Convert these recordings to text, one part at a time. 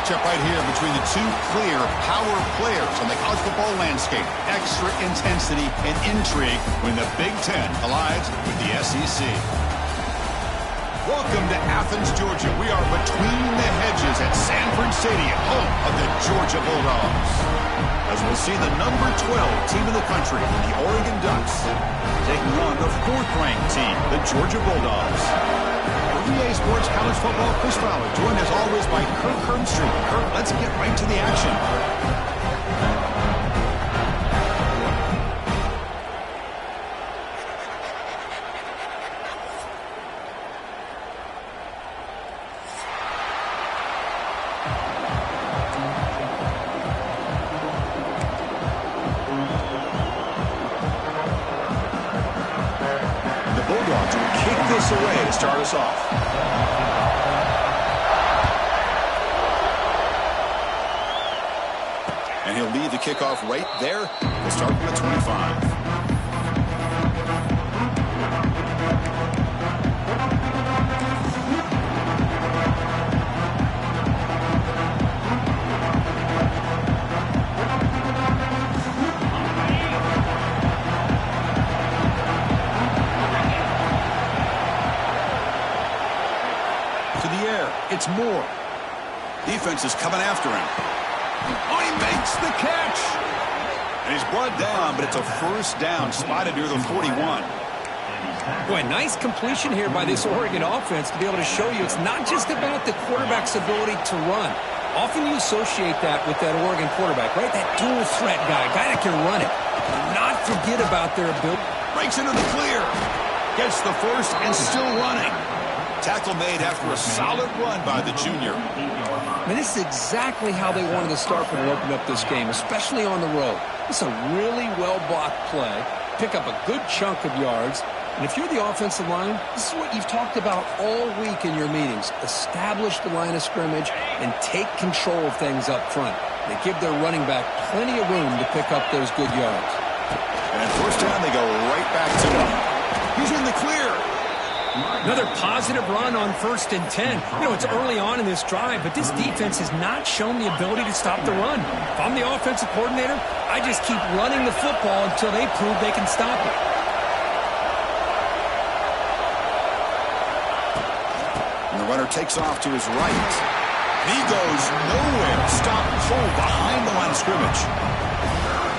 matchup right here between the two clear power players on the college football landscape. Extra intensity and intrigue when the Big Ten collides with the SEC. Welcome to Athens, Georgia. We are between the hedges at Sanford Stadium, home of the Georgia Bulldogs. As we'll see the number 12 team in the country, the Oregon Ducks, taking on the 4th-ranked team, the Georgia Bulldogs. EA Sports College Football, Chris Fowler, joined as always by Kirk Hermstreet. Kirk, let's get right to the action. Away to start us off. And he'll lead the kickoff right there. We'll start from the 25. It's Moore. Defense is coming after him. Oh, he makes the catch. And he's brought down, but it's a first down spotted near the 41. Boy, nice completion here by this Oregon offense to be able to show you it's not just about the quarterback's ability to run. Often you associate that with that Oregon quarterback, right? That dual threat guy that can run it. Not forget about their ability. Breaks into the clear. Gets the first and still running. Tackle made after a solid run by the junior. I mean, this is exactly how they wanted to start when they opened up this game, especially on the road. It's a really well-blocked play. Pick up a good chunk of yards. And if you're the offensive line, this is what you've talked about all week in your meetings. Establish the line of scrimmage and take control of things up front. They give their running back plenty of room to pick up those good yards. And first down, they go right back to him. He's in the clear. Another positive run on 1st and 10. You know, it's early on in this drive, but this defense has not shown the ability to stop the run. If I'm the offensive coordinator, I just keep running the football until they prove they can stop it. And the runner takes off to his right. He goes nowhere. Stop cold behind the line of scrimmage.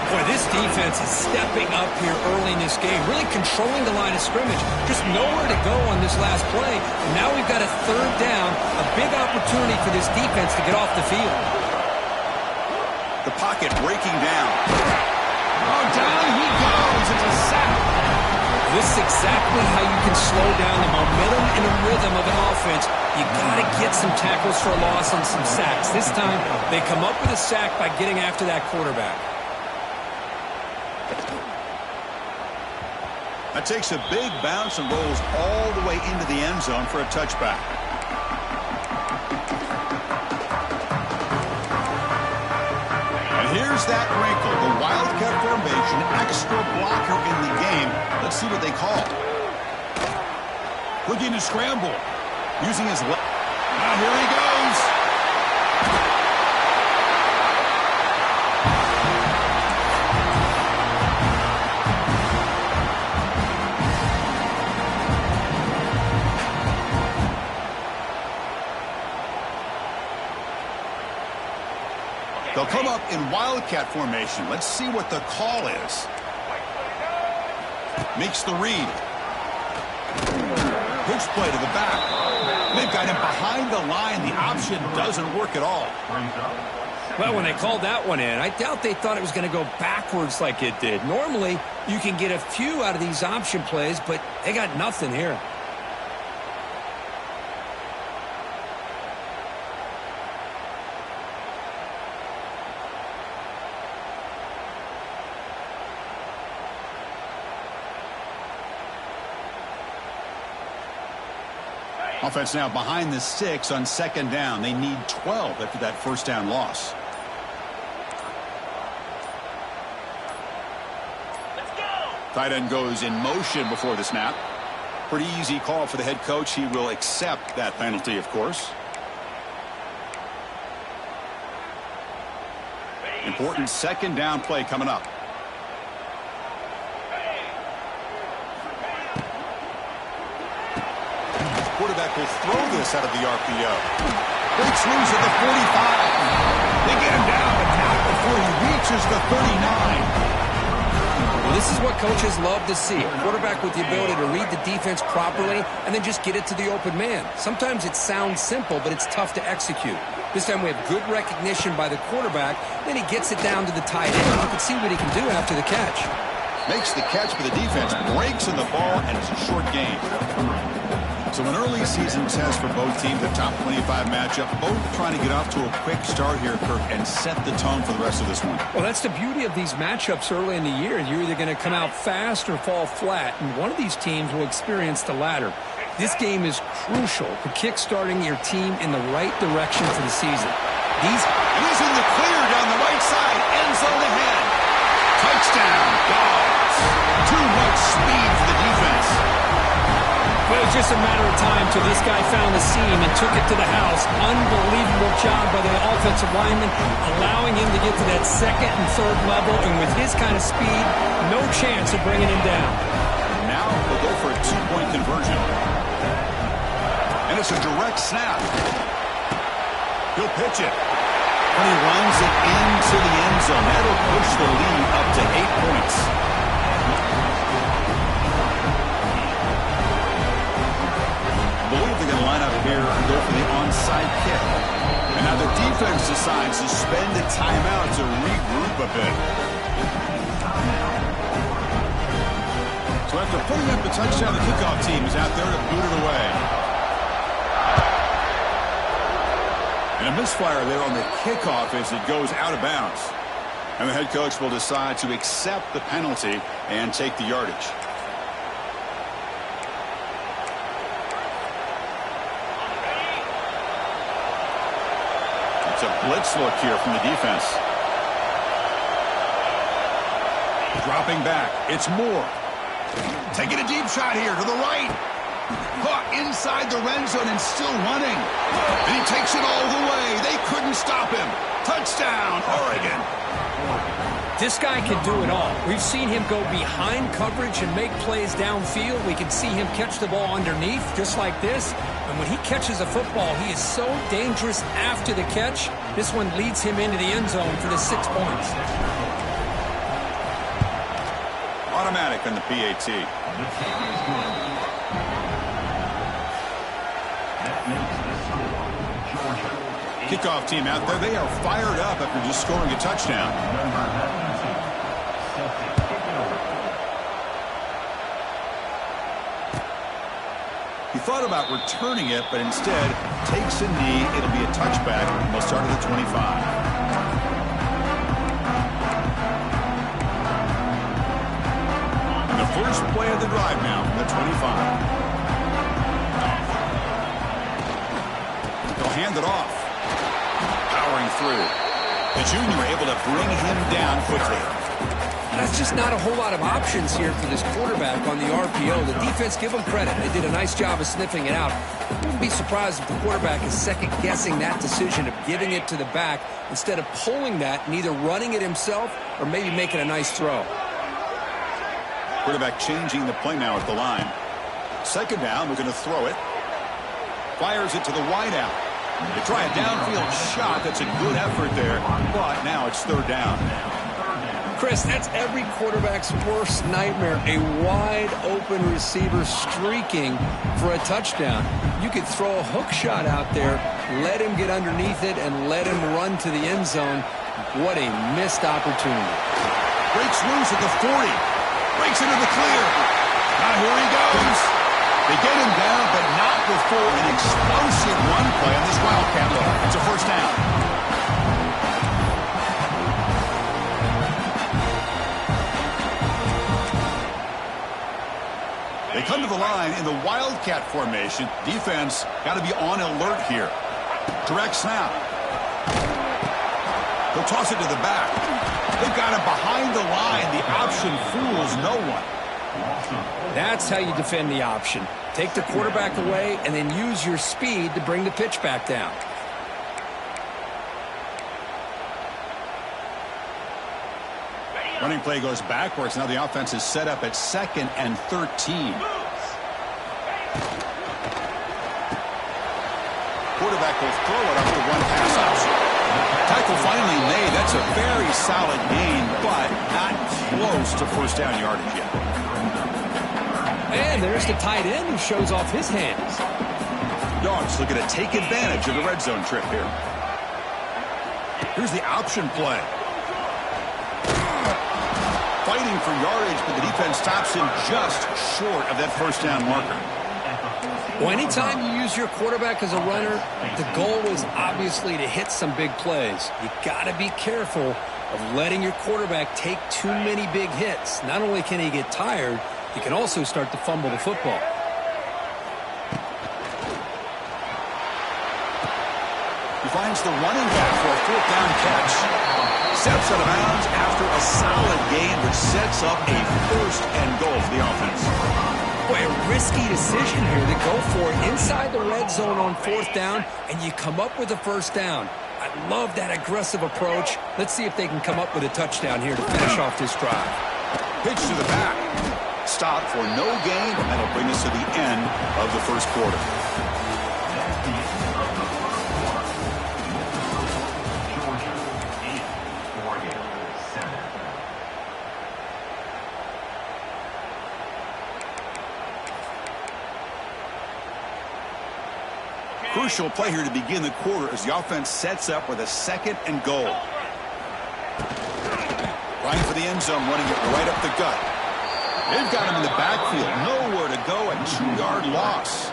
Boy, this defense is stepping up here early in this game, really controlling the line of scrimmage. Just nowhere to go on this last play. And now we've got a 3rd down, a big opportunity for this defense to get off the field. The pocket breaking down. Oh, down he goes. It's a sack. This is exactly how you can slow down the momentum and the rhythm of an offense. You got to get some tackles for a loss and some sacks. This time, they come up with a sack by getting after that quarterback. That takes a big bounce and rolls all the way into the end zone for a touchback. And here's that wrinkle, the Wildcat formation, extra blocker in the game. Let's see what they call. Looking to scramble, using his left. Now here he goes. They'll come up in Wildcat formation. Let's see what the call is. Makes the read. Pitch play to the back. They've got him behind the line. The option doesn't work at all. Well, when they called that one in, I doubt they thought it was going to go backwards like it did. Normally, you can get a few out of these option plays, but they got nothing here. Offense now behind the 6 on 2nd down. They need 12 after that first down loss. Let's go! Tight end goes in motion before the snap. Pretty easy call for the head coach. He will accept that penalty, of course. Important second down play coming up. Quarterback will throw this out of the RPO. Breaks loose at the 45. They get him down, but not before he reaches the 39. Well, this is what coaches love to see. A quarterback with the ability to read the defense properly and then just get it to the open man. Sometimes it sounds simple, but it's tough to execute. This time we have good recognition by the quarterback. Then he gets it down to the tight end. You can see what he can do after the catch. Makes the catch, but the defense breaks in the ball, and it's a short game. So an early season test for both teams, a top 25 matchup. Both trying to get off to a quick start here, Kirk, and set the tone for the rest of this one. Well, that's the beauty of these matchups early in the year. You're either going to come out fast or fall flat, and one of these teams will experience the latter. This game is crucial for kick-starting your team in the right direction for the season. He's in the clear down the right side, end zone ahead. Touchdown, Dogs. Too much speed for the defense. Well, it was just a matter of time till this guy found the seam and took it to the house. Unbelievable job by the offensive lineman, allowing him to get to that second and third level. And with his kind of speed, no chance of bringing him down. And now we'll go for a two-point conversion. And it's a direct snap. He'll pitch it. When he runs it into the end zone, that'll push the lead up to 8 points. I believe they're going to line up here and go for the onside kick. And now the defense decides to spend a timeout to regroup a bit. So after putting up the touchdown, the kickoff team is out there to boot it away. And a misfire there on the kickoff as it goes out of bounds. And the head coach will decide to accept the penalty and take the yardage. It's a blitz look here from the defense. Dropping back. It's Moore. Taking a deep shot here to the right. Caught inside the red zone and still running. And he takes it all the way. They couldn't stop him. Touchdown, Oregon. This guy can do it all. We've seen him go behind coverage and make plays downfield. We can see him catch the ball underneath, just like this. And when he catches a football, he is so dangerous after the catch. This one leads him into the end zone for the 6 points. Automatic on the PAT. Kickoff team out there. They are fired up after just scoring a touchdown. He thought about returning it, but instead takes a knee. It'll be a touchback. They'll start at the 25. And the first play of the drive now from the 25. They'll hand it off. Powering through. The junior able to bring him down quickly. That's just not a whole lot of options here for this quarterback on the RPO. The defense, give them credit. They did a nice job of sniffing it out. I wouldn't be surprised if the quarterback is second-guessing that decision of giving it to the back instead of pulling that and either running it himself or maybe making a nice throw. Quarterback changing the play now at the line. Second down, we're going to throw it. Fires it to the wideout. They try a downfield shot. That's a good effort there, but now it's third down. Chris, that's every quarterback's worst nightmare, a wide-open receiver streaking for a touchdown. You could throw a hook shot out there, let him get underneath it, and let him run to the end zone. What a missed opportunity. Breaks loose at the 40. Breaks into the clear. Now here he goes. They get him down, but not before an explosive run play on this Wildcat look. It's a first down. They come to the line in the Wildcat formation. Defense got to be on alert here. Direct snap. They'll toss it to the back. They've got him behind the line. The option fools no one. That's how you defend the option. Take the quarterback away and then use your speed to bring the pitch back down. Running play goes backwards. Now the offense is set up at 2nd and 13. Quarterback will throw it up the one pass option. Tackle finally made. That's a very solid gain, but not close to first down yardage yet. And there's the tight end who shows off his hands. Dogs looking to take advantage of the red zone trip here. Here's the option play. Fighting for yardage, but the defense stops him just short of that first down marker. Well, anytime you use your quarterback as a runner, the goal is obviously to hit some big plays. You got to be careful of letting your quarterback take too many big hits. Not only can he get tired, he can also start to fumble the football. He finds the running back for a 4th down catch. Steps out of bounds after a solid gain, which sets up a 1st and goal for the offense. Boy, a risky decision here to go for it inside the red zone on 4th down, and you come up with a 1st down. I love that aggressive approach. Let's see if they can come up with a touchdown here to finish off this drive. Pitch to the back. Stop for no gain, and that'll bring us to the end of the first quarter. Crucial play here to begin the quarter as the offense sets up with a 2nd and goal. Running for the end zone, running it right up the gut. They've got him in the backfield. Nowhere to go, a 2-yard loss.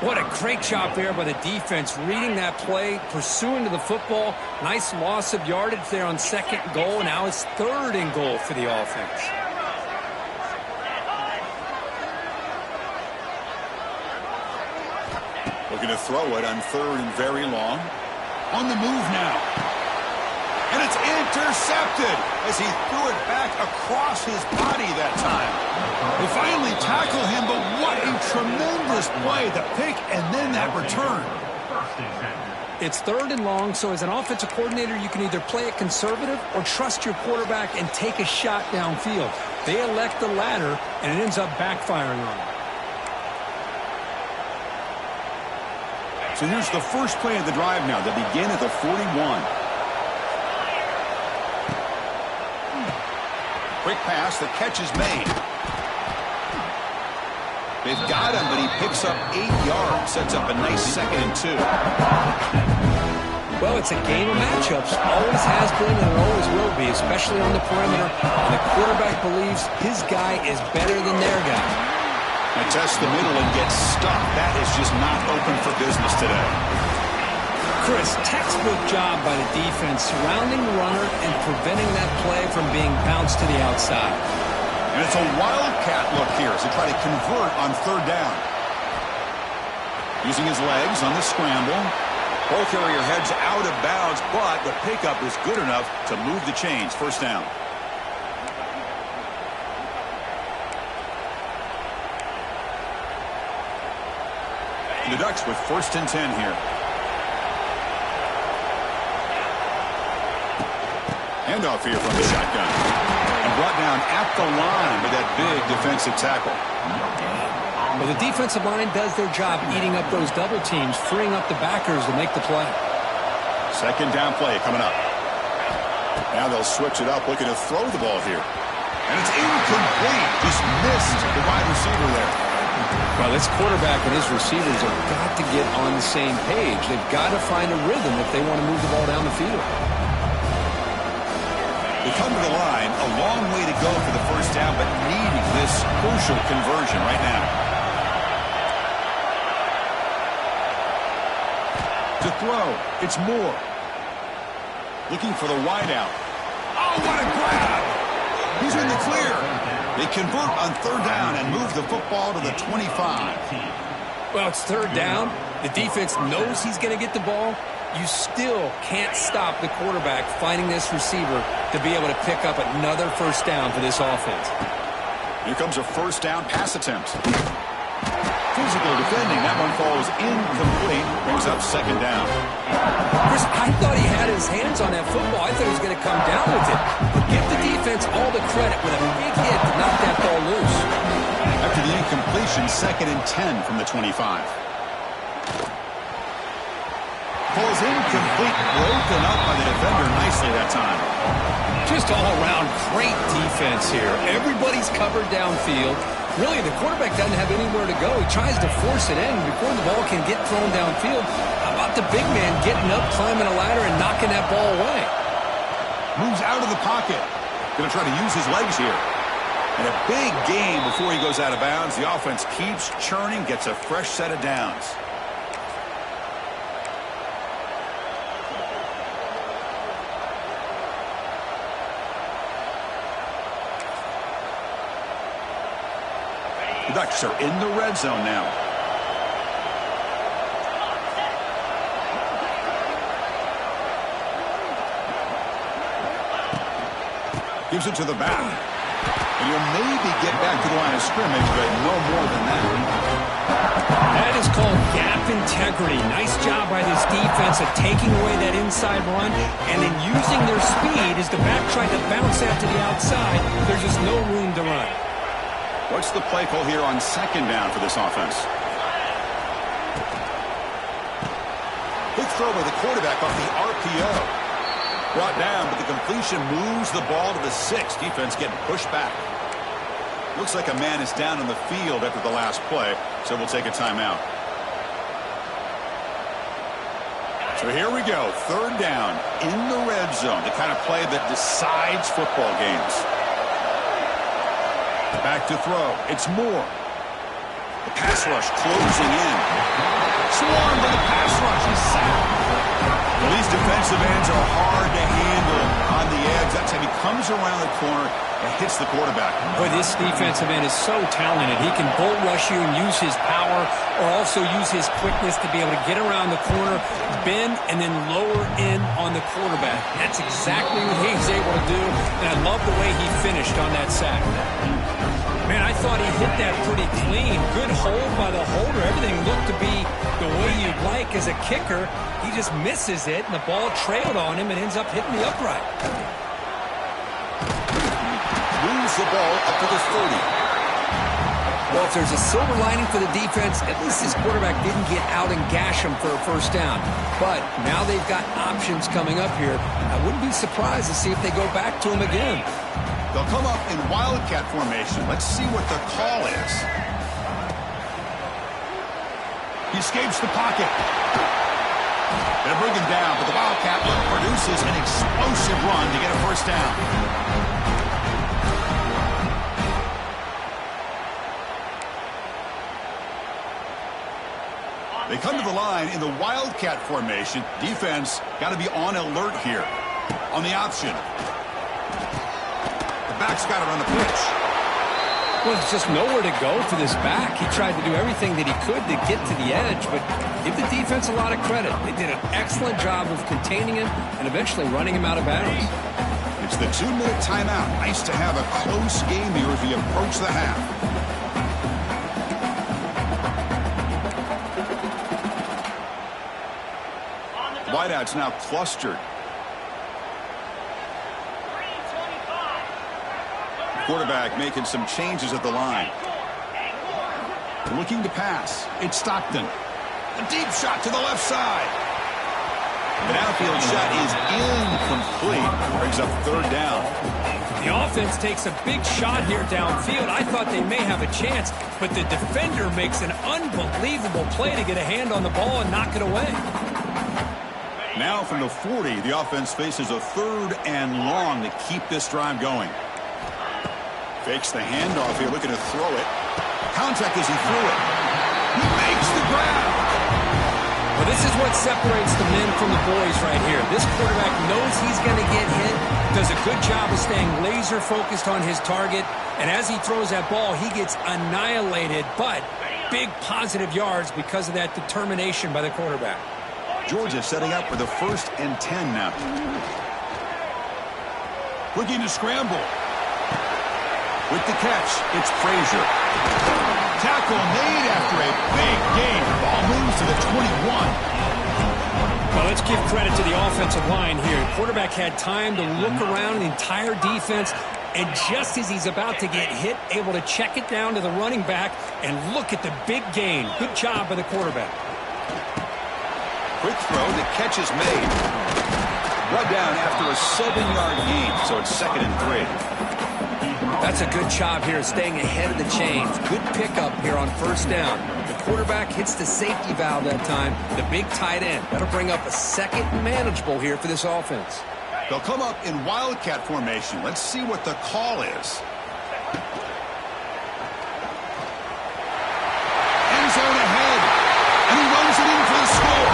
What a great job there by the defense, reading that play, pursuing to the football. Nice loss of yardage there on 2nd and goal. Now it's 3rd and goal for the offense. Looking to throw it on 3rd and very long. On the move now. And it's intercepted as he threw it back across his body that time. They finally tackle him, but what a tremendous play. The pick and then that return. It's 3rd and long, so as an offensive coordinator, you can either play it conservative or trust your quarterback and take a shot downfield. They elect the latter, and it ends up backfiring on them. So here's the first play of the drive now. They begin at the 41. Quick pass, the catch is made. They've got him, but he picks up 8 yards. Sets up a nice 2nd and 2. Well, it's a game of matchups. Always has been and it always will be, especially on the perimeter. And the quarterback believes his guy is better than their guy. And test the middle and get stuck. That is just not open for business today. Chris, textbook job by the defense, surrounding the runner and preventing that play from being bounced to the outside. And it's a wildcat look here as they try to convert on 3rd down. Using his legs on the scramble. Ball carrier heads out of bounds, but the pickup is good enough to move the chains. 1st down. The Ducks with 1st and 10 here. Handoff here from the shotgun. And brought down at the line with that big defensive tackle. Well, the defensive line does their job eating up those double teams, freeing up the backers to make the play. 2nd down play coming up. Now they'll switch it up, looking to throw the ball here. And it's incomplete. Just missed the wide receiver there. Well, this quarterback and his receivers have got to get on the same page. They've got to find a rhythm if they want to move the ball down the field. They come to the line, a long way to go for the 1st down, but needing this crucial conversion right now. To throw, it's Moore. Looking for the wideout. Oh, what a grab! He's in the clear. They convert on 3rd down and move the football to the 25. Well, it's 3rd down. The defense knows he's going to get the ball. You still can't stop the quarterback finding this receiver to be able to pick up another 1st down for this offense. Here comes a 1st down pass attempt. Physical defending. That one falls incomplete. Brings up 2nd down. Chris, I thought he had his hands on that football. I thought he was going to come down with it. But give the defense all the credit with a big hit to knock that ball loose. After the incompletion, 2nd and 10 from the 25. Falls incomplete, broken up by the defender nicely that time. Just all around great defense here. Everybody's covered downfield. Really, the quarterback doesn't have anywhere to go. He tries to force it in before the ball can get thrown downfield. How about the big man getting up, climbing a ladder, and knocking that ball away? Moves out of the pocket. Going to try to use his legs here. And a big gain before he goes out of bounds. The offense keeps churning, gets a fresh set of downs. The Ducks are in the red zone now. Gives it to the back. And he'll maybe get back to the line of scrimmage, but no more than that. That is called gap integrity. Nice job by this defense of taking away that inside run and then using their speed as the back tried to bounce that to the outside. There's just no room to run. What's the play call here on 2nd down for this offense? Big throw by the quarterback off the RPO. Brought down, but the completion moves the ball to the 6. Defense getting pushed back. Looks like a man is down on the field after the last play, so we'll take a timeout. So here we go, 3rd down in the red zone, the kind of play that decides football games. Back to throw. It's Moore. The pass rush closing in. Swarmed by the pass rush. He's sacked. Well, these defensive ends are hard to handle on the edge. That's how he comes around the corner and hits the quarterback. Boy, this defensive end is so talented. He can bull rush you and use his power or also use his quickness to be able to get around the corner, bend, and then lower in on the quarterback. That's exactly what he's able to do, and I love the way he finished on that sack. Man, I thought he hit that pretty clean. Good hold by the holder. Everything looked to be the way you'd like as a kicker. He just misses it, and the ball trailed on him and ends up hitting the upright. Moves the ball up to the 30. Well, if there's a silver lining for the defense, at least his quarterback didn't get out and gash him for a 1st down. But now they've got options coming up here. I wouldn't be surprised to see if they go back to him again. They'll come up in wildcat formation. Let's see what the call is. He escapes the pocket. They'll bring him down, but the wildcat produces an explosive run to get a 1st down. They come to the line in the wildcat formation. Defense got to be on alert here. On the option. Back's got it on the pitch. Well, there's just nowhere to go for this back. He tried to do everything that he could to get to the edge, but give the defense a lot of credit. They did an excellent job of containing him and eventually running him out of bounds. It's the 2-minute timeout. Nice to have a close game here as we approach the half. Wideouts now clustered. Quarterback making some changes at the line. Looking to pass. It's Stockton. A deep shot to the left side. An outfield shot is incomplete. Brings up 3rd down. The offense takes a big shot here downfield. I thought they may have a chance, but the defender makes an unbelievable play to get a hand on the ball and knock it away. Now from the 40, the offense faces a 3rd and long to keep this drive going. Fakes the handoff here, looking to throw it. Contact as he threw it. He makes the grab. Well, this is what separates the men from the boys right here. This quarterback knows he's going to get hit, does a good job of staying laser focused on his target, and as he throws that ball, he gets annihilated, but big positive yards because of that determination by the quarterback. Georgia setting up for the 1st and 10 now. Looking to scramble. With the catch, it's Frazier. Tackle made after a big gain. Ball moves to the 21. Well, it's give credit to the offensive line here. Quarterback had time to look around the entire defense, and just as he's about to get hit, able to check it down to the running back, and look at the big gain. Good job by the quarterback. Quick throw, the catch is made. Brought down after a 7-yard gain, so it's 2nd and 3. That's a good job here, staying ahead of the chains. Good pickup here on 1st down. The quarterback hits the safety valve that time, the big tight end. That'll bring up a 2nd and manageable here for this offense. They'll come up in wildcat formation. Let's see what the call is. End zone ahead, and he runs it in for the score.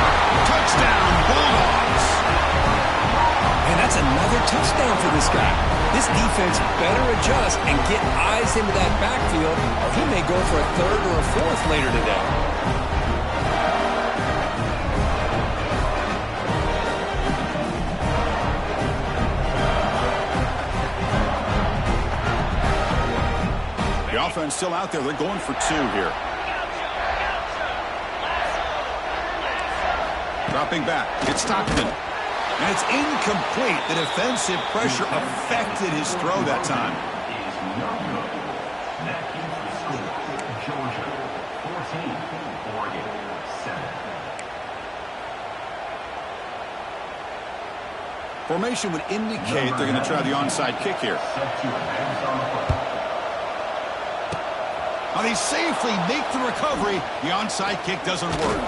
Touchdown, Bulldogs. And that's another touchdown for this guy. This defense better adjust and get eyes into that backfield, or he may go for a 3rd or a 4th later today. The offense still out there. They're going for 2 here. Dropping back. It's Stockton. And it's incomplete. The defensive pressure affected his throw that time. Formation would indicate they're going to try the onside kick here. Now they safely make the recovery. The onside kick doesn't work.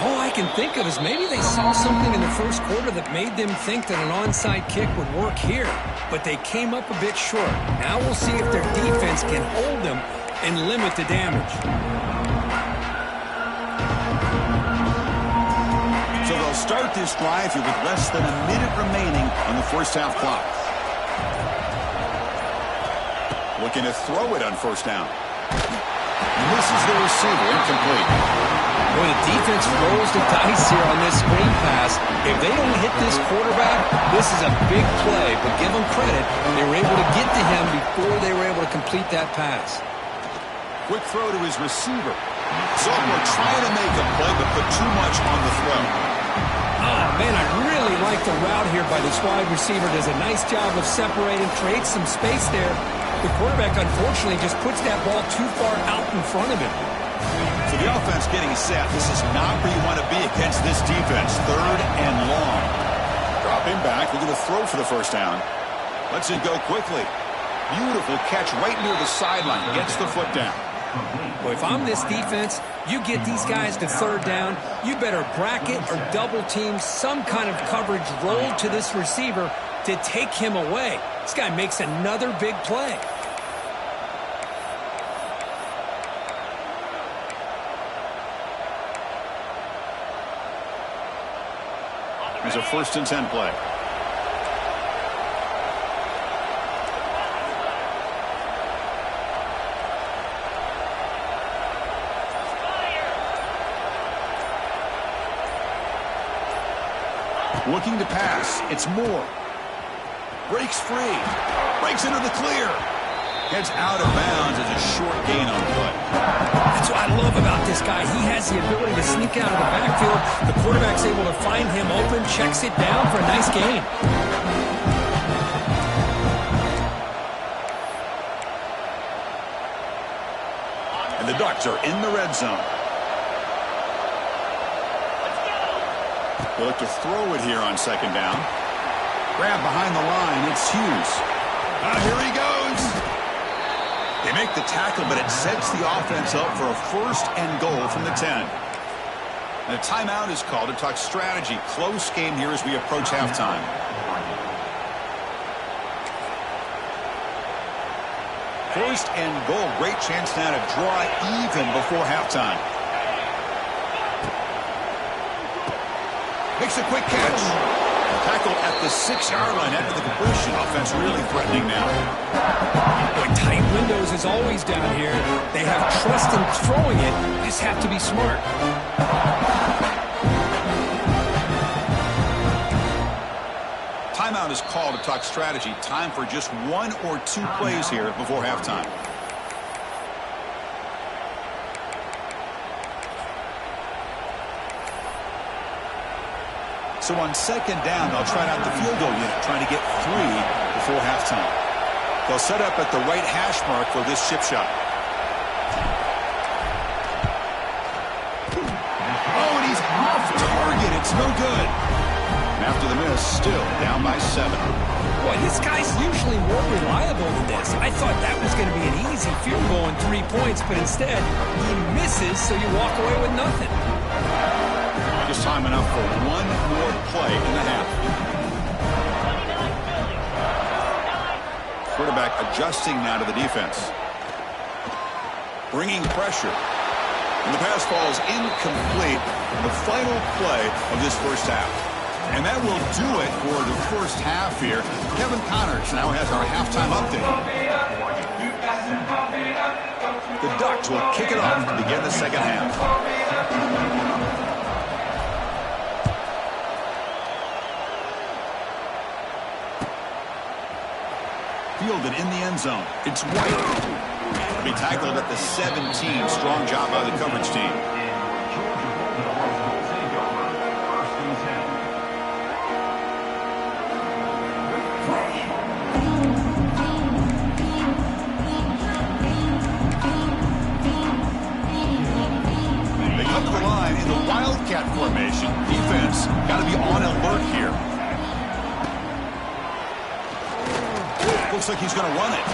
All I can think of is maybe they saw something in the 1st quarter that made them think that an onside kick would work here. But they came up a bit short. Now we'll see if their defense can hold them and limit the damage. So they'll start this drive here with less than a minute remaining on the 1st half clock. Looking to throw it on 1st down. Misses the receiver, incomplete. Boy, the defense rolls the dice here on this screen pass. If they don't hit this quarterback, this is a big play. But give them credit, they were able to get to him before they were able to complete that pass. Quick throw to his receiver. Zolmer trying to make a play, but put too much on the throw. Oh, man, I really like the route here by this wide receiver. Does a nice job of separating, creates some space there. The quarterback, unfortunately, just puts that ball too far out in front of him. So the offense getting set. This is not where you want to be against this defense. 3rd and long. Dropping back. We're going to throw for the 1st down. Lets it go quickly. Beautiful catch right near the sideline. Gets the foot down. Well, if I'm this defense, you get these guys to 3rd down, you better bracket or double team some kind of coverage rolled to this receiver to take him away. This guy makes another big play. Here's a 1st and 10 play. Looking to pass. It's Moore. Breaks free. Breaks into the clear. Heads out of bounds as a short gain on play. That's what I love about this guy. He has the ability to sneak out of the backfield. The quarterback's able to find him open, checks it down for a nice gain. And the Ducks are in the red zone. They look to throw it here on 2nd down. Grab behind the line. It's Hughes. Here he goes. They make the tackle, but it sets the offense up for a 1st and goal from the 10. And a timeout is called to talk strategy. Close game here as we approach halftime. First and goal. Great chance now to draw even before halftime. Makes a quick catch. Tackle at the 6-yard line after the completion. Offense really threatening now. Boy, tight windows is always down here. They have trust in throwing it. Just have to be smart. Timeout is called to talk strategy. Time for just 1 or 2 plays here before halftime. So on second down, they'll try out the field goal unit, trying to get 3 before halftime. They'll set up at the right hash mark for this chip shot. Oh, and he's off target. It's no good. And after the miss, still down by 7. Boy, this guy's usually more reliable than this. I thought that was going to be an easy field goal and 3 points, but instead he misses, so you walk away with nothing. Just time enough for one more play in the half. Quarterback adjusting now to the defense. Bringing pressure. And the pass falls incomplete. The final play of this first half. And that will do it for the first half here. Kevin Connors now has our halftime update. The Ducks will kick it off to begin the second half. Fielded in the end zone. It's White. He'll be tackled at the 17. Strong job by the coverage team. They come to the line in the Wildcat formation. Defense got to be on alert here. Looks like he's going to run it.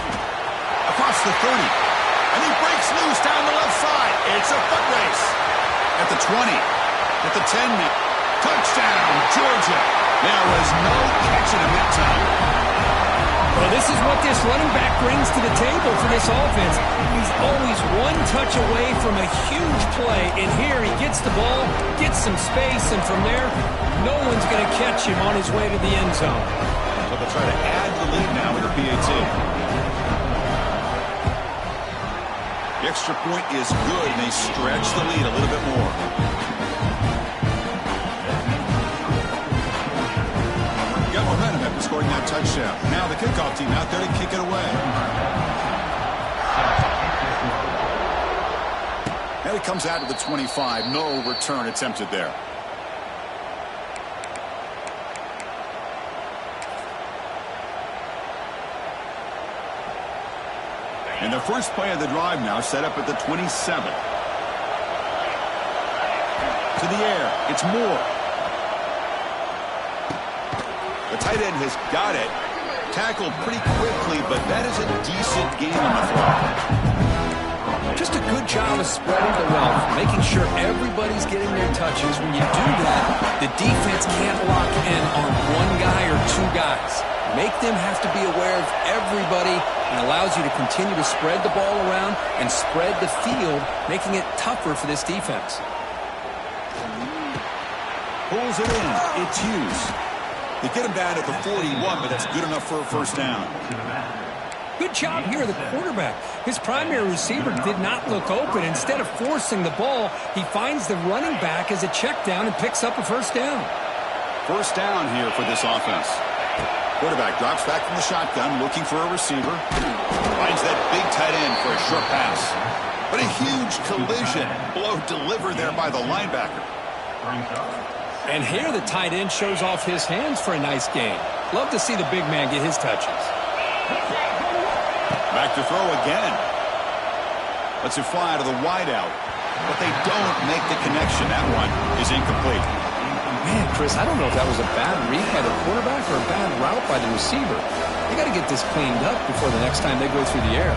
Across the 30. And he breaks loose down the left side. It's a foot race. At the 20. At the 10. Touchdown, Georgia. There was no catching him that time. Well, this is what this running back brings to the table for this offense. He's always one touch away from a huge play. And here he gets the ball, gets some space, and from there, no one's going to catch him on his way to the end zone. So they'll try to add the lead now with a PAT. The extra point is good, and they stretch the lead a little bit more. Got momentum after scoring that touchdown. Now the kickoff team out there to kick it away. And it comes out to the 25. No return attempted there. And the first play of the drive now set up at the 27. To the air. It's Moore. The tight end has got it. Tackled pretty quickly, but that is a decent gain on the throw. Just a good job of spreading the wealth, making sure everybody's getting their touches. When you do that, the defense can't lock in on one guy or two guys. Make them have to be aware of everybody, and allows you to continue to spread the ball around and spread the field, making it tougher for this defense. Pulls it in. It's Hughes. They get him down at the 41, but that's good enough for a first down. Good job here, the quarterback. His primary receiver did not look open. Instead of forcing the ball, he finds the running back as a check down and picks up a first down. First down here for this offense. Quarterback drops back from the shotgun, looking for a receiver. Finds that big tight end for a short pass. But a huge collision. Blow delivered there by the linebacker. And here the tight end shows off his hands for a nice gain. Love to see the big man get his touches. Back to throw again. Lets it fly to the wideout. But they don't make the connection. That one is incomplete. Man, Chris, I don't know if that was a bad read by the quarterback or a bad route by the receiver. They got to get this cleaned up before the next time they go through the air.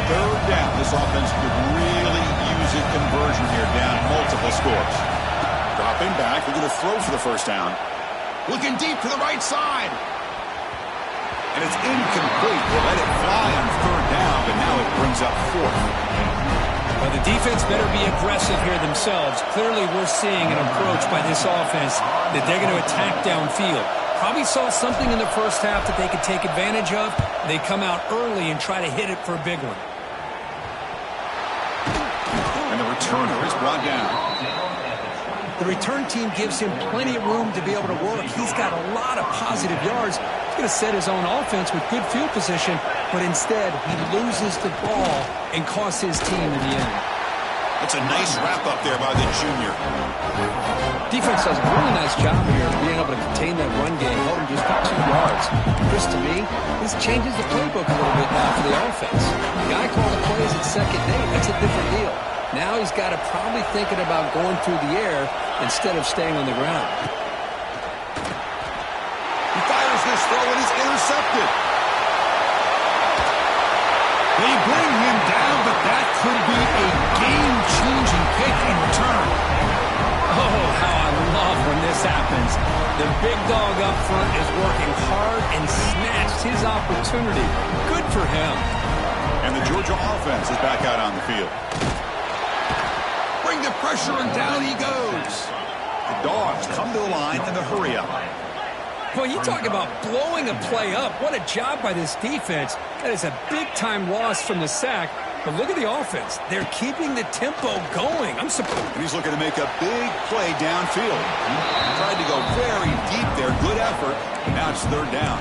Third down. This offense could really use a conversion here, down multiple scores. Dropping back. They're going to throw for the first down. Looking deep to the right side. And it's incomplete. They let it fly on third down, but now it brings up fourth. Well, the defense better be aggressive here themselves. Clearly, we're seeing an approach by this offense that they're going to attack downfield. Probably saw something in the first half that they could take advantage of. They come out early and try to hit it for a big one. And the returner is brought down. The return team gives him plenty of room to be able to work. He's got a lot of positive yards. He's going to set his own offense with good field position, but instead he loses the ball and costs his team in the end. It's a nice wrap-up there by the junior. Defense does a really nice job here of being able to contain that run game, hold him just for 2 yards. Chris, to me, this changes the playbook a little bit now for the offense. The guy called the plays at second day. That's a different deal. Now he's got to probably thinking about going through the air instead of staying on the ground. He fires this throw and he's intercepted. They bring him down, but that could be a game-changing pick in return. Oh, how I love when this happens. The big dog up front is working hard and snatched his opportunity. Good for him. And the Georgia offense is back out on the field. Bring the pressure, and down he goes. The Dogs come to the line in the hurry-up. Well, you talk about blowing a play up. What a job by this defense. That is a big-time loss from the sack. But look at the offense. They're keeping the tempo going. I'm surprised. And he's looking to make a big play downfield. He tried to go very deep there. Good effort. Now it's third down.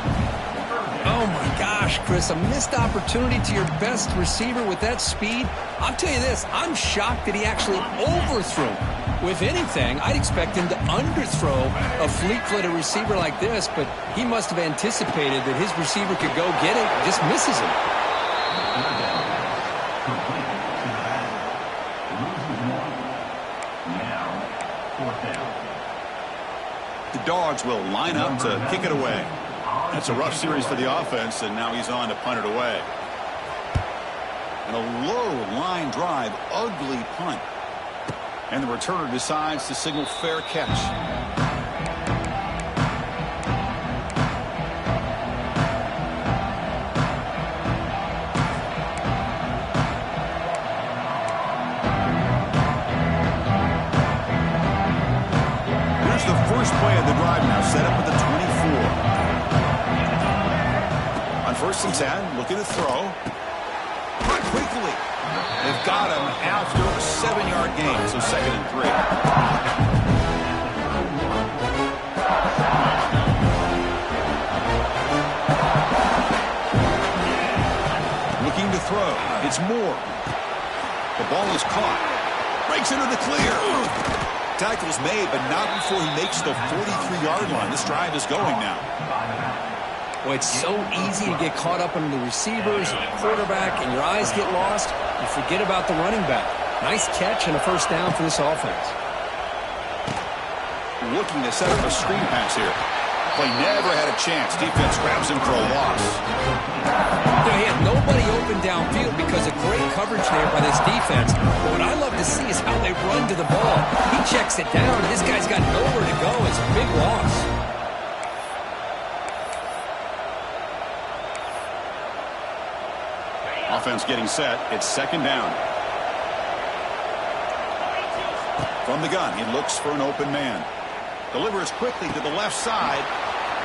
Oh, my gosh, Chris. A missed opportunity to your best receiver with that speed. I'll tell you this. I'm shocked that he actually overthrew. If anything, I'd expect him to underthrow a fleet-footed receiver like this, but he must have anticipated that his receiver could go get it and just misses him. The Dogs will line up to kick it away. That's a rough series for the offense, and now he's on to punt it away. And a low line drive, ugly punt. And the returner decides to signal fair catch. Here's the first play of the drive now, set up at the 24. On 1st and 10, looking to throw. Run quickly. They've got him after a 7-yard gain, so 2nd and 3. Looking to throw. It's Moore. The ball is caught. Breaks into the clear. Tackle's made, but not before he makes the 43-yard line. This drive is going now. Well, it's so easy to get caught up in the receivers and the quarterback, and your eyes get lost. You forget about the running back. Nice catch and a 1st down for this offense. Looking to set up a screen pass here. Play never had a chance. Defense grabs him for a loss. He had nobody open downfield because of great coverage there by this defense. But what I love to see is how they run to the ball. He checks it down. This guy's got nowhere to go. It's a big loss. Offense getting set. It's 2nd down. From the gun, he looks for an open man. Delivers quickly to the left side.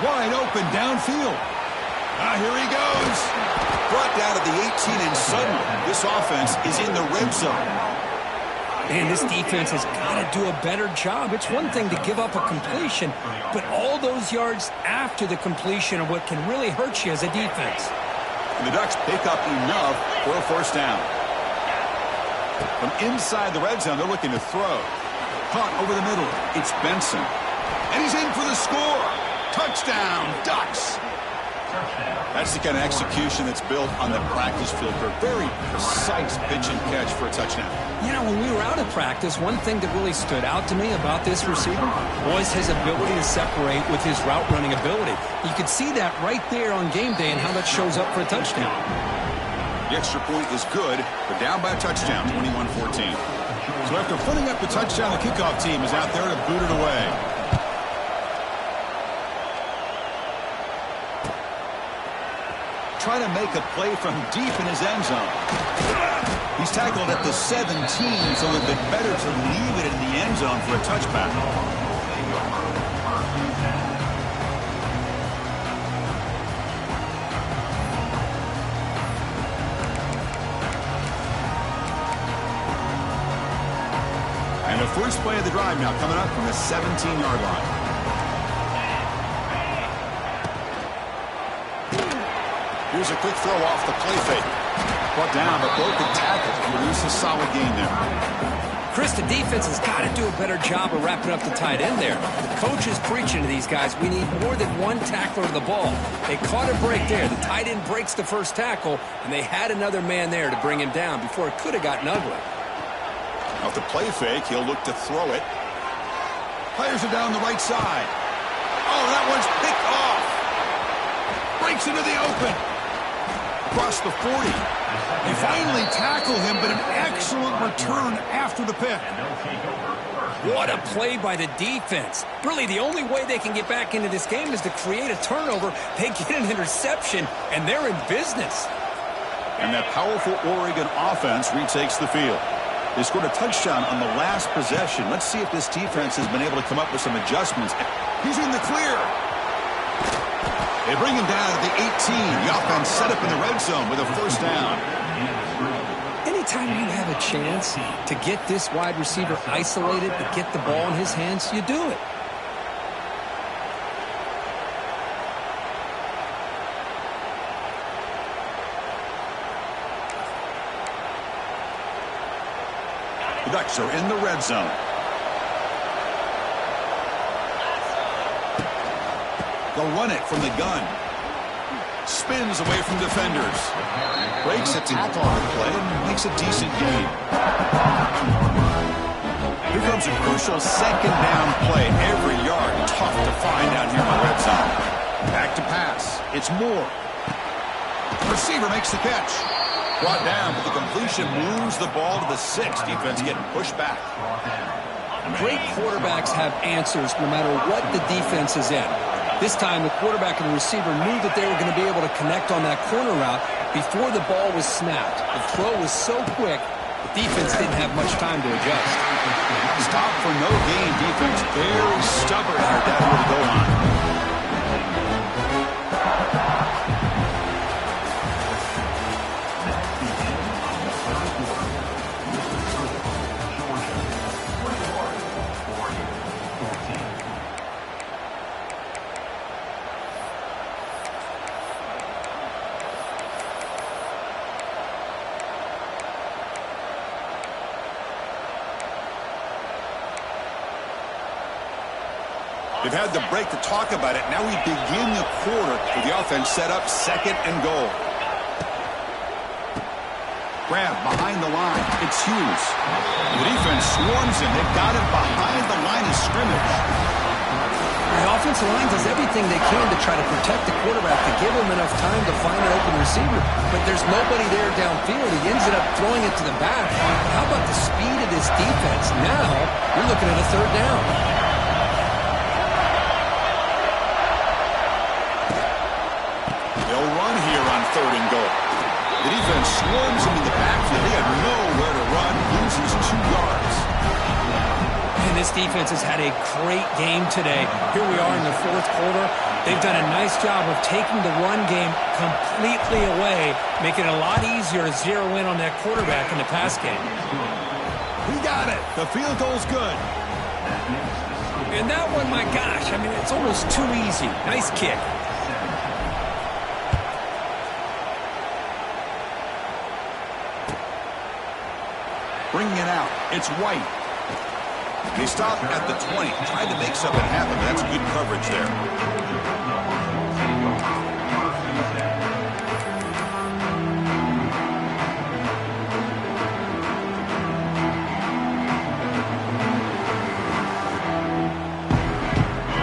Wide open downfield. Here he goes. Brought down at the 18, and suddenly this offense is in the red zone. Man, this defense has got to do a better job. It's one thing to give up a completion, but all those yards after the completion are what can really hurt you as a defense. And the Ducks pick up enough for a 1st down. From inside the red zone, they're looking to throw. Caught over the middle. It's Benson. And he's in for the score. Touchdown, Ducks. That's the kind of execution that's built on the practice field for a very precise pitch and catch for a touchdown. You know, when we were out of practice, one thing that really stood out to me about this receiver was his ability to separate with his route running ability. You could see that right there on game day and how that shows up for a touchdown. The extra point is good, but down by a touchdown, 21-14. So after putting up the touchdown, the kickoff team is out there to boot it away. Try to make a play from deep in his end zone. He's tackled at the 17, so it would have been better to leave it in the end zone for a touchback. first play of the drive now coming up from the 17-yard line. Here's a quick throw off the play fake. Brought down, but broken tackle to produce a solid gain there. Chris, the defense has got to do a better job of wrapping up the tight end there. The coach is preaching to these guys, we need more than one tackler of the ball. They caught a break there. The tight end breaks the first tackle, and they had another man there to bring him down before it could have gotten ugly. Off the play fake, he'll look to throw it. Fires it down the right side. Oh, that one's picked off. Breaks into the open. Across the 40. They finally tackle him, but an excellent return after the pick. What a play by the defense. Really, the only way they can get back into this game is to create a turnover. They get an interception, and they're in business. And that powerful Oregon offense retakes the field. They scored a touchdown on the last possession. Let's see if this defense has been able to come up with some adjustments. He's in the clear. They bring him down at the 18. The offense set up in the red zone with a first down. Anytime you have a chance to get this wide receiver isolated, to get the ball in his hands, you do it. The Ducks are in the red zone. They'll run it from the gun. Spins away from defenders. Breaks a tackle on the play and makes a decent gain. Here comes a crucial second down play. Every yard tough to find out here in the red zone. Back to pass. It's Moore. Receiver makes the catch. Brought down, but the completion moves the ball to the 6. Defense getting pushed back. Great quarterbacks have answers no matter what the defense is in. This time, the quarterback and the receiver knew that they were going to be able to connect on that corner route before the ball was snapped. The throw was so quick, the defense didn't have much time to adjust. Stop for no gain defense. Very stubborn here. That's where to go on. They've had the break to talk about it. Now we begin the quarter with the offense set up second and goal. Grab behind the line. It's Hughes. The defense swarms him. They've got him behind the line of scrimmage. The offensive line does everything they can to try to protect the quarterback, to give him enough time to find an open receiver. But there's nobody there downfield. He ends up throwing it to the back. How about the speed of this defense? Now you're looking at a third down. Third and goal. The defense swarms him in the backfield. They have nowhere to run. Loses 2 yards. And this defense has had a great game today. Here we are in the fourth quarter. They've done a nice job of taking the run game completely away, making it a lot easier to zero in on that quarterback in the pass game. We got it. The field goal's good. And that one, my gosh, I mean, it's almost too easy. Nice kick. Bringing it out. It's White. They stop at the 20. Tried to make something happen, but that's good coverage there.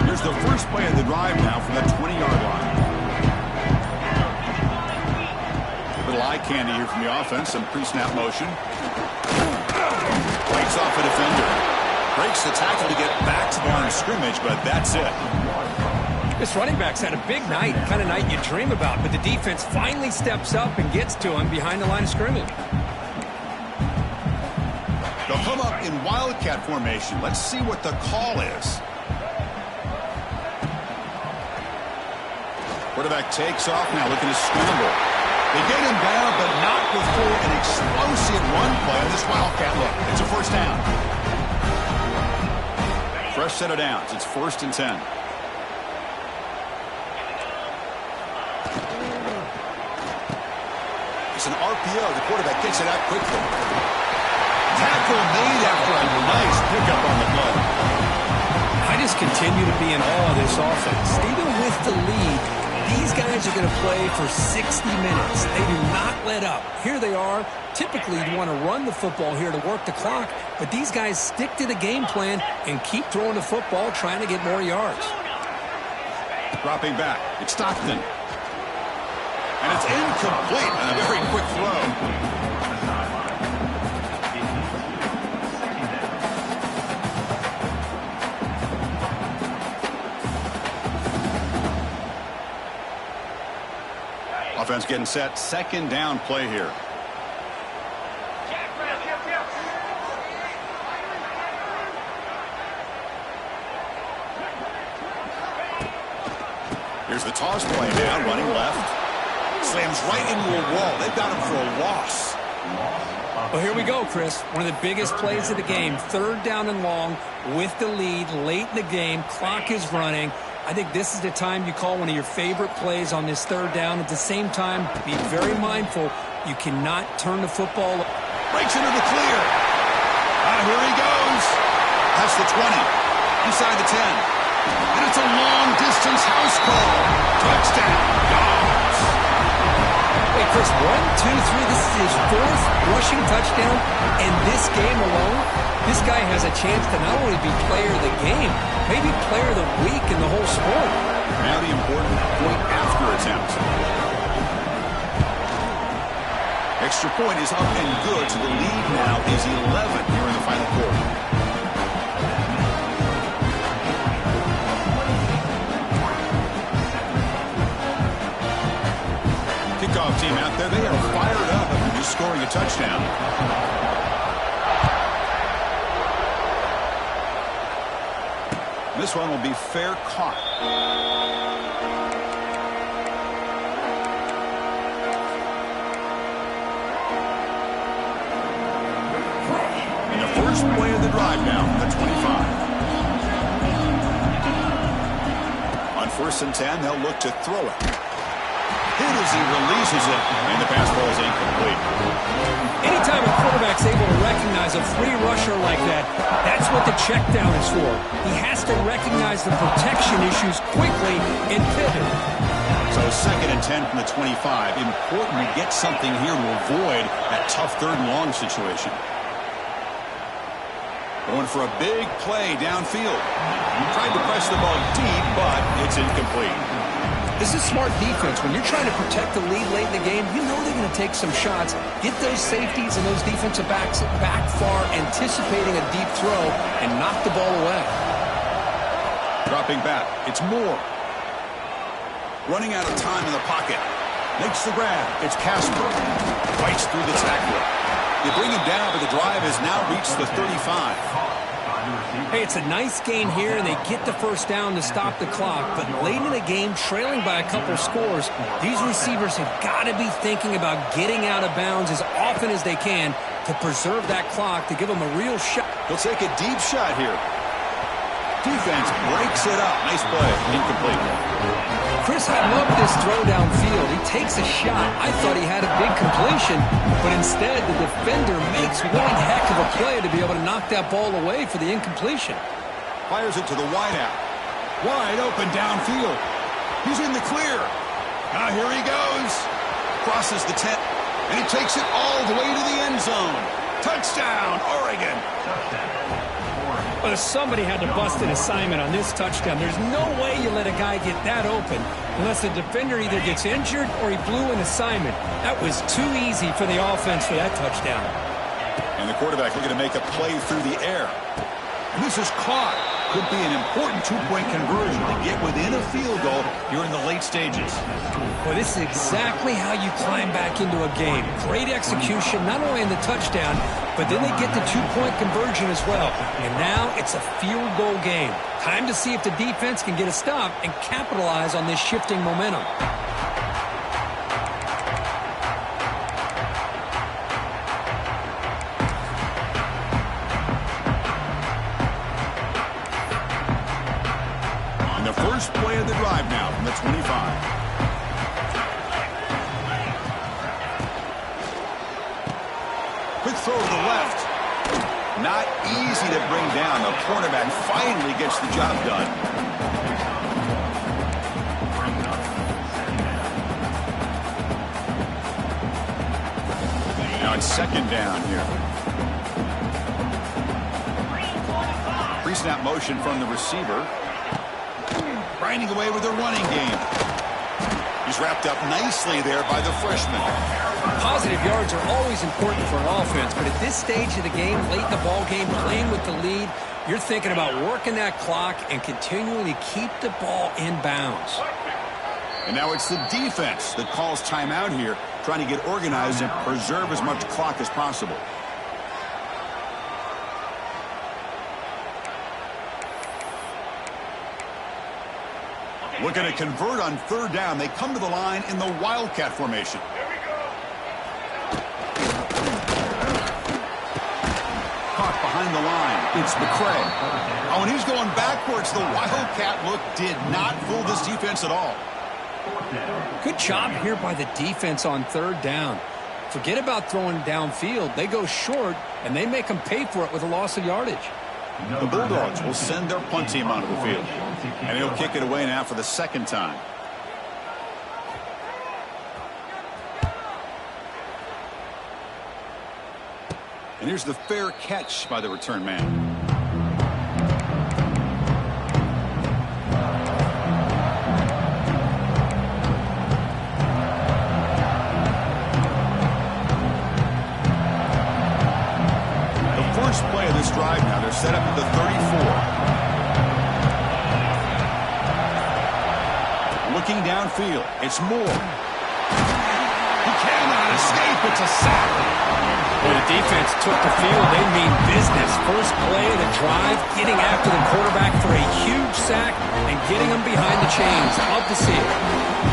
Here's the first play of the drive now from the 20-yard line. A little eye candy here from the offense. Some pre-snap motion. Breaks off a defender. Breaks the tackle to get back to the line of scrimmage, but that's it. This running back's had a big night, kind of night you dream about, but the defense finally steps up and gets to him behind the line of scrimmage. They'll come up in wildcat formation. Let's see what the call is. Quarterback takes off now, looking to scramble. They get him down, but not before an explosive run play on this wildcat look. It's a first down. fresh set of downs. It's 1st and 10. It's an RPO. The quarterback gets it out quickly. Tackle made after a nice pickup on the play. I just continue to be in awe of this offense. Even with the lead, these guys are going to play for 60 minutes. They do not let up. Here they are. Typically, you want to run the football here to work the clock, but these guys stick to the game plan and keep throwing the football, trying to get more yards. Dropping back. It's Stockton. And it's incomplete on a very quick throw. Offense getting set. 2nd down play here. Here's the toss play now, running left. Slams right into a wall. They've got him for a loss. Well, here we go, Chris. One of the biggest plays of the game. 3rd down and long with the lead late in the game. Clock is running. I think this is the time you call one of your favorite plays on this 3rd down. At the same time, be very mindful. You cannot turn the football. Breaks into the clear. Here he goes. That's the 20. Inside the 10. And it's a long-distance house call. Touchdown. Dogs. Hey, Chris, 1, 2, 3. This is his 4th rushing touchdown. And this game alone, this guy has a chance to not only be player of the game, maybe player of the week in the whole sport. Now the important point after attempt. Extra point is up and good, so the lead now is 11 here in the final quarter. Kickoff team out there, they are fired up after just scoring a touchdown. This one will be fair caught. And the first play of the drive now, the 25. On 1st and 10, they'll look to throw it. Hit as he releases it, and the pass ball is incomplete. Anytime a quarterback's able to recognize a free rusher like that, that's what the check down is for. He has to recognize the protection issues quickly and pivot. So 2nd and 10 from the 25. Important to get something here to avoid that tough 3rd and long situation. Going for a big play downfield. Tried to press the ball deep, but it's incomplete. This is smart defense. When you're trying to protect the lead late in the game, you know they're going to take some shots, get those safeties and those defensive backs back far, anticipating a deep throw, and knock the ball away. Dropping back. It's Moore. Running out of time in the pocket. Makes the grab. It's Casper. Fights through the tackler. They bring him down, but the drive has now reached the 35. Hey, it's a nice gain here, and they get the 1st down to stop the clock. But late in the game, trailing by a couple scores, these receivers have got to be thinking about getting out of bounds as often as they can to preserve that clock, to give them a real shot. He'll take a deep shot here. Defense breaks it up. Nice play. Incomplete. Chris, I love this throw downfield. He takes a shot. I thought he had a big completion, but instead the defender makes one heck of a play to be able to knock that ball away for the incompletion. Fires it to the wideout. Wide open downfield. He's in the clear. Now here he goes. Crosses the 10, and he takes it all the way to the end zone. Touchdown, Oregon. But somebody had to bust an assignment on this touchdown. There's no way you let a guy get that open unless the defender either gets injured or he blew an assignment. That was too easy for the offense for that touchdown. And the quarterback looking to make a play through the air. And this is caught. Could be an important 2-point conversion to get within a field goal here in the late stages. Well, this is exactly how you climb back into a game. Great execution, not only in the touchdown, but then they get the 2-point conversion as well. And now it's a field goal game. Time to see if the defense can get a stop and capitalize on this shifting momentum. throw to the left. Not easy to bring down. The cornerback finally gets the job done. Now it's second down here. Pre-snap motion from the receiver. Grinding away with the running game. He's wrapped up nicely there by the freshman. Positive yards are always important for an offense, but at this stage of the game, late in the ball game, playing with the lead, you're thinking about working that clock and continuing to keep the ball in bounds. And now it's the defense that calls timeout here, trying to get organized and preserve as much clock as possible. Looking to convert on third down. They come to the line in the Wildcat formation. Caught behind the line. It's McCray. Oh, and he's going backwards. The Wildcat look did not fool this defense at all. Good job here by the defense on third down. Forget about throwing downfield. They go short, and they make them pay for it with a loss of yardage. The Bulldogs will send their punt team onto the field. And he'll kick it away now for the second time. And here's the fair catch by the return man. Play of this drive now. They're set up at the 34. Looking downfield. It's Moore. He cannot escape. It's a sack. When the defense took the field, they mean business. First play of the drive, getting after the quarterback for a huge sack and getting him behind the chains. Love to see it.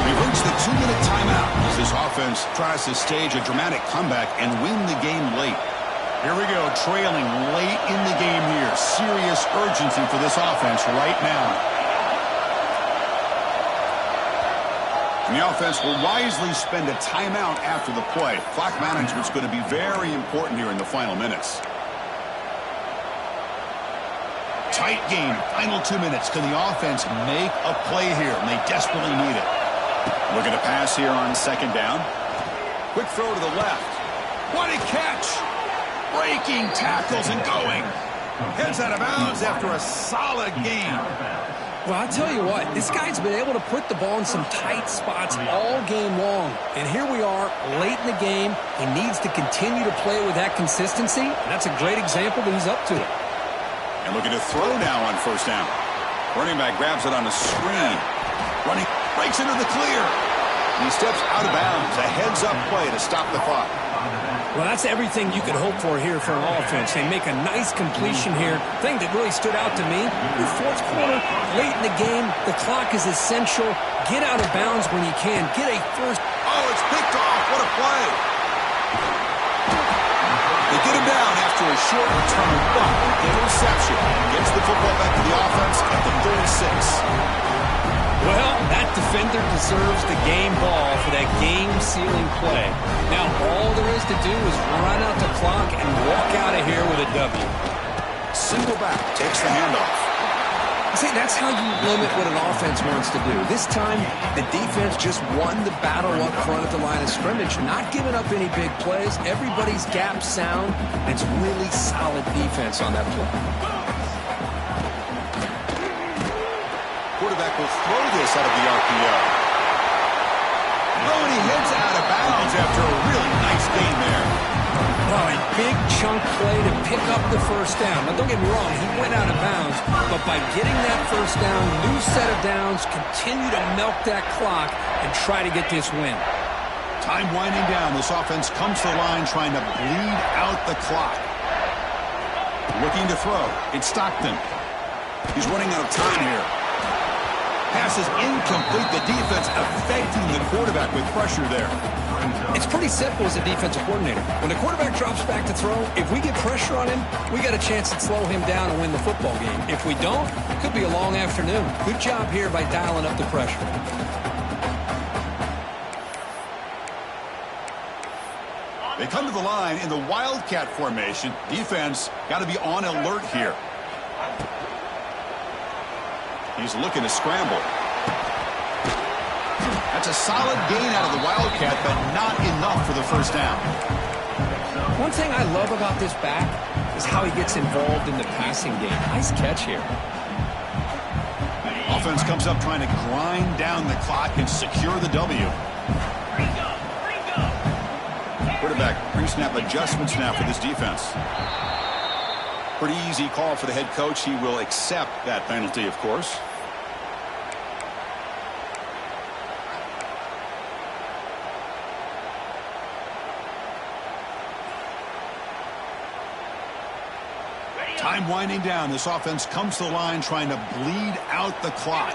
We've reached the 2-minute timeout as this offense tries to stage a dramatic comeback and win the game late. Here we go, trailing late in the game here. Serious urgency for this offense right now. And the offense will wisely spend a timeout after the play. Clock management's going to be very important here in the final minutes. Tight game, final 2 minutes. Can the offense make a play here? And they desperately need it. Looking to pass here on second down. Quick throw to the left. What a catch! Breaking tackles and going. Heads out of bounds after a solid game. Well, I'll tell you what, this guy's been able to put the ball in some tight spots all game long. And here we are, late in the game. He needs to continue to play with that consistency. And that's a great example that he's up to it. And looking to throw now on first down. Running back grabs it on the screen. Running, breaks into the clear. And he steps out of bounds. A heads-up play to stop the clock. Well, that's everything you could hope for here for an offense. They make a nice completion here. Thing that really stood out to me, the fourth quarter, late in the game, the clock is essential. Get out of bounds when you can. Get a first. Oh, it's picked off. What a play. They get him down after a short return, but interception gets the football back to the offense at the 36. Well, that defender deserves the game ball for that game-sealing play. Now, all there is to do is run out the clock and walk out of here with a W. Single back takes the handoff. See, that's how you limit what an offense wants to do. This time, the defense just won the battle up front at the line of scrimmage, not giving up any big plays. Everybody's gap sound, and it's really solid defense on that play. Quarterback will throw this out of the RPO. Oh, and he heads out of bounds after a really nice gain there. Oh, a big chunk play to pick up the first down. Now, don't get me wrong, he went out of bounds, but by getting that first down, new set of downs, continue to milk that clock and try to get this win. Time winding down. This offense comes to the line trying to bleed out the clock. Looking to throw. It's Stockton. He's running out of time here. Pass is incomplete. The defense affecting the quarterback with pressure there. It's pretty simple as a defensive coordinator. When the quarterback drops back to throw, if we get pressure on him, we got a chance to slow him down and win the football game. If we don't, it could be a long afternoon. Good job here by dialing up the pressure. They come to the line in the Wildcat formation. Defense got to be on alert here. He's looking to scramble. That's a solid gain out of the Wildcat, but not enough for the first down. One thing I love about this back is how he gets involved in the passing game. Nice catch here. Offense comes up trying to grind down the clock and secure the W. Quarterback pre-snap adjustments now for this defense. Pretty easy call for the head coach. He will accept that penalty, of course. Time winding down. This offense comes to the line trying to bleed out the clock.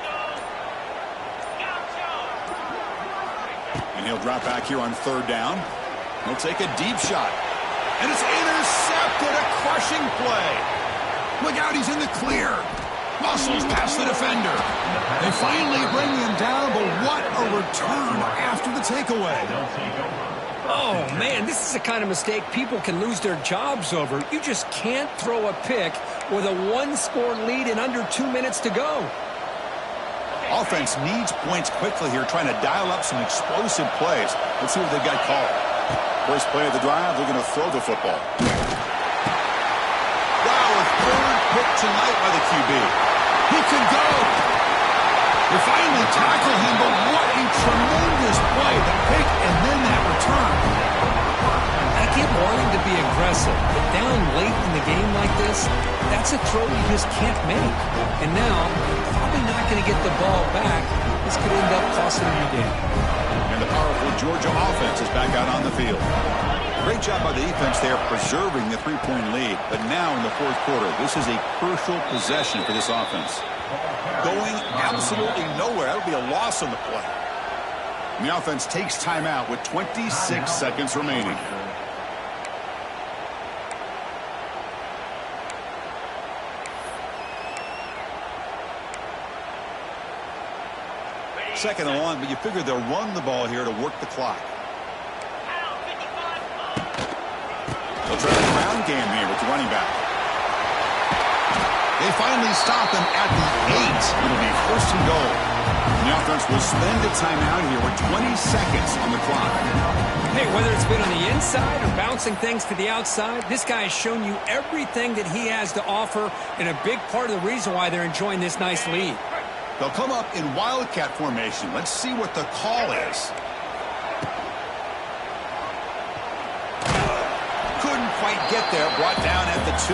And he'll drop back here on third down. He'll take a deep shot. And it's intercepted. A crushing play. Look out, he's in the clear. Muscles past the defender. They finally bring him down, but what a return after the takeaway. Oh, man, this is the kind of mistake people can lose their jobs over. You just can't throw a pick with a one-score lead in under 2 minutes to go. Offense needs points quickly here, trying to dial up some explosive plays. Let's see what they've got called. First play of the drive, they're going to throw the football. Wow, a third pick tonight by the QB. He can go. They finally tackle him, but what a tremendous play. The pick and then that return. I get wanting to be aggressive, but down late in the game like this, that's a throw you just can't make. And now, probably not going to get the ball back. This could end up costing him the game. And the powerful Georgia offense is back out on the field. Great job by the defense there preserving the 3-point lead. But now in the fourth quarter, this is a crucial possession for this offense. Going absolutely nowhere. That would be a loss on the play. And the offense takes timeout with 26 seconds remaining. Second and long, but you figure they'll run the ball here to work the clock. They'll try the ground game here with the running back. They finally stop him at the 8. It'll be first and goal. And the offense will spend a timeout here with 20 seconds on the clock. Hey, whether it's been on the inside or bouncing things to the outside, this guy has shown you everything that he has to offer, and a big part of the reason why they're enjoying this nice lead. They'll come up in Wildcat formation. Let's see what the call is. Couldn't quite get there. Brought down at the 2.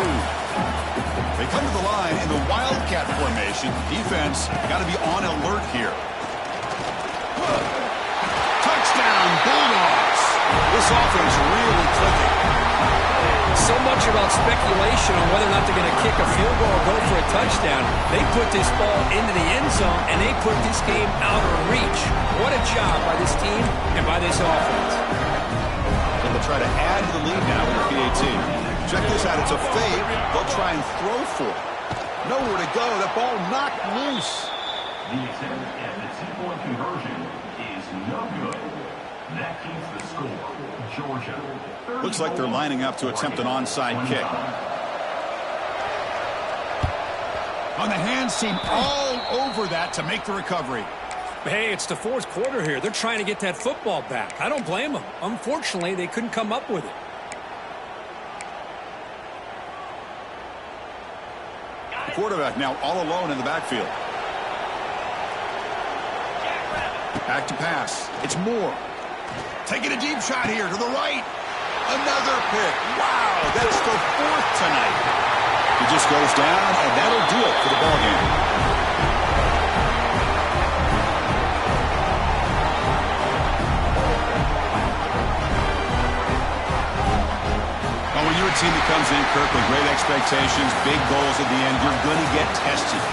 They come to the line in the Wildcat formation. Defense got to be on alert here. Touchdown, Bulldogs. This offense really clicking. So much about speculation on whether or not they're going to kick a field goal or go for a touchdown. They put this ball into the end zone, and they put this game out of reach. What a job by this team and by this offense. And they'll try to add to the lead now with the PAT. Check this out. It's a fake. They'll try and throw for it. Nowhere to go. That ball knocked loose. The attempt at the 2-point conversion is no good. That keeps the score. Georgia. Looks like they're lining up to attempt an onside kick. On the hands team all over that to make the recovery. Hey, it's the fourth quarter here. They're trying to get that football back. I don't blame them. Unfortunately, they couldn't come up with it. The quarterback now all alone in the backfield. Back to pass. It's Moore. Taking a deep shot here to the right. Another pick. Wow, that's the 4th tonight. He just goes down, and that'll do it for the ballgame. When you're a team that comes in, Kirk, with great expectations, big goals at the end, you're going to get tested.